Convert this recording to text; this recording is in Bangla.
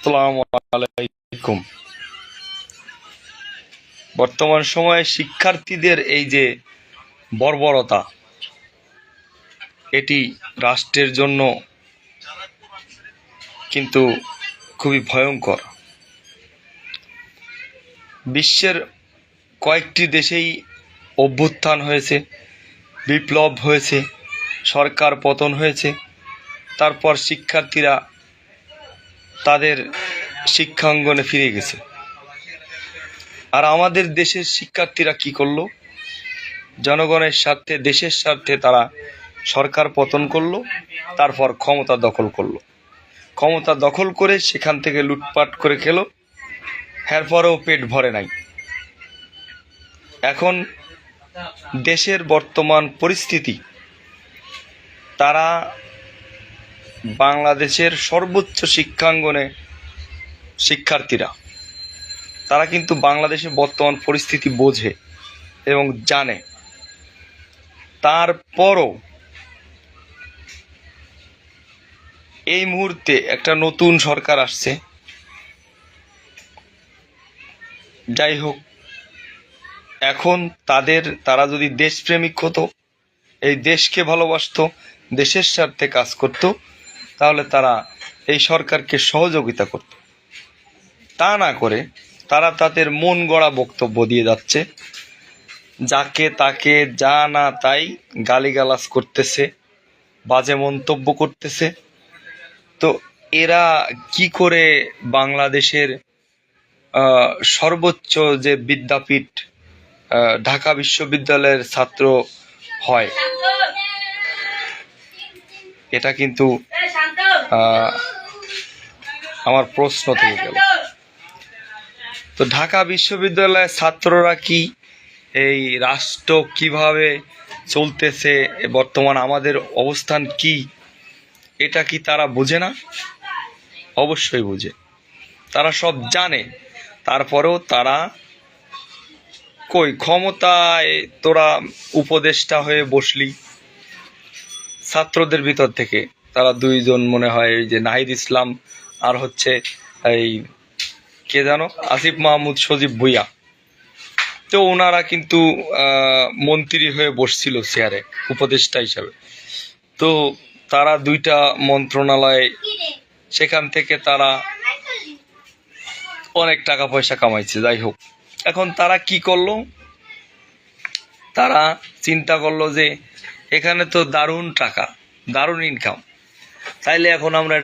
আসসালামু আলাইকুম। বর্তমান সময়ে শিক্ষার্থীদের এই যে বর্বরতা, এটি রাষ্ট্রের জন্য কিন্তু খুবই ভয়ঙ্কর। বিশ্বের কয়েকটি দেশেই অভ্যুত্থান হয়েছে, বিপ্লব হয়েছে, সরকার পতন হয়েছে, তারপর শিক্ষার্থীরা তাদের শিক্ষাঙ্গনে ফিরে গেছে। আর আমাদের দেশের শিক্ষার্থীরা কি করলো? জনগণের স্বার্থে, দেশের স্বার্থে তারা সরকার পতন করলো, তারপর ক্ষমতা দখল করলো। ক্ষমতা দখল করে সেখান থেকে লুটপাট করে খেলো, এরপরেও পেট ভরে নাই। এখন দেশের বর্তমান পরিস্থিতি, তারা বাংলাদেশের সর্বোচ্চ শিক্ষাঙ্গনে শিক্ষার্থীরা, তারা কিন্তু বাংলাদেশের বর্তমান পরিস্থিতি বোঝে এবং জানে। তারপরও এই মুহূর্তে একটা নতুন সরকার আসছে। যাই হোক, এখন তারা যদি দেশপ্রেমিক হতো, এই দেশকে ভালোবাসতো, দেশের স্বার্থে কাজ করত, তাহলে তারা এই সরকারকে সহযোগিতা করত। তা না করে তারা তাদের মন গড়া বক্তব্য দিয়ে যাচ্ছে, যাকে তাকে যা না তাই গালিগালাজ করতেছে, বাজে মন্তব্য করতেছে। তো এরা কি করে বাংলাদেশের সর্বোচ্চ যে বিদ্যাপীঠ ঢাকা বিশ্ববিদ্যালয়ের ছাত্র হয়? এটা কিন্তু আমার প্রশ্ন থেকে গেল। তো ঢাকা বিশ্ববিদ্যালয়ের ছাত্ররা কি এই রাষ্ট্র কিভাবে চলতেছে, বর্তমান আমাদের অবস্থান কি, এটা কি তারা বোঝে না? অবশ্যই বোঝে, তারা সব জানে। তারপরেও তারা কই, ক্ষমতায় তোরা উপদেষ্টা হয়ে বসলি। ছাত্রদের ভিতর থেকে তারা দুইজন, মনে হয় এই যে নাহিদ ইসলাম আর হচ্ছে এই কে জানো, আসিফ মাহমুদ সজীব ভুইয়া, তো ওনারা কিন্তু মন্ত্রী হয়ে বসছিল চেয়ারে উপদেষ্টা হিসাবে। তো তারা দুইটা মন্ত্রণালয়, সেখান থেকে তারা অনেক টাকা পয়সা কামাইছে। যাই হোক, এখন তারা কি করলো? তারা চিন্তা করলো যে এখানে তো দারুণ টাকা, দারুণ ইনকাম, তাইলে এখন আমরা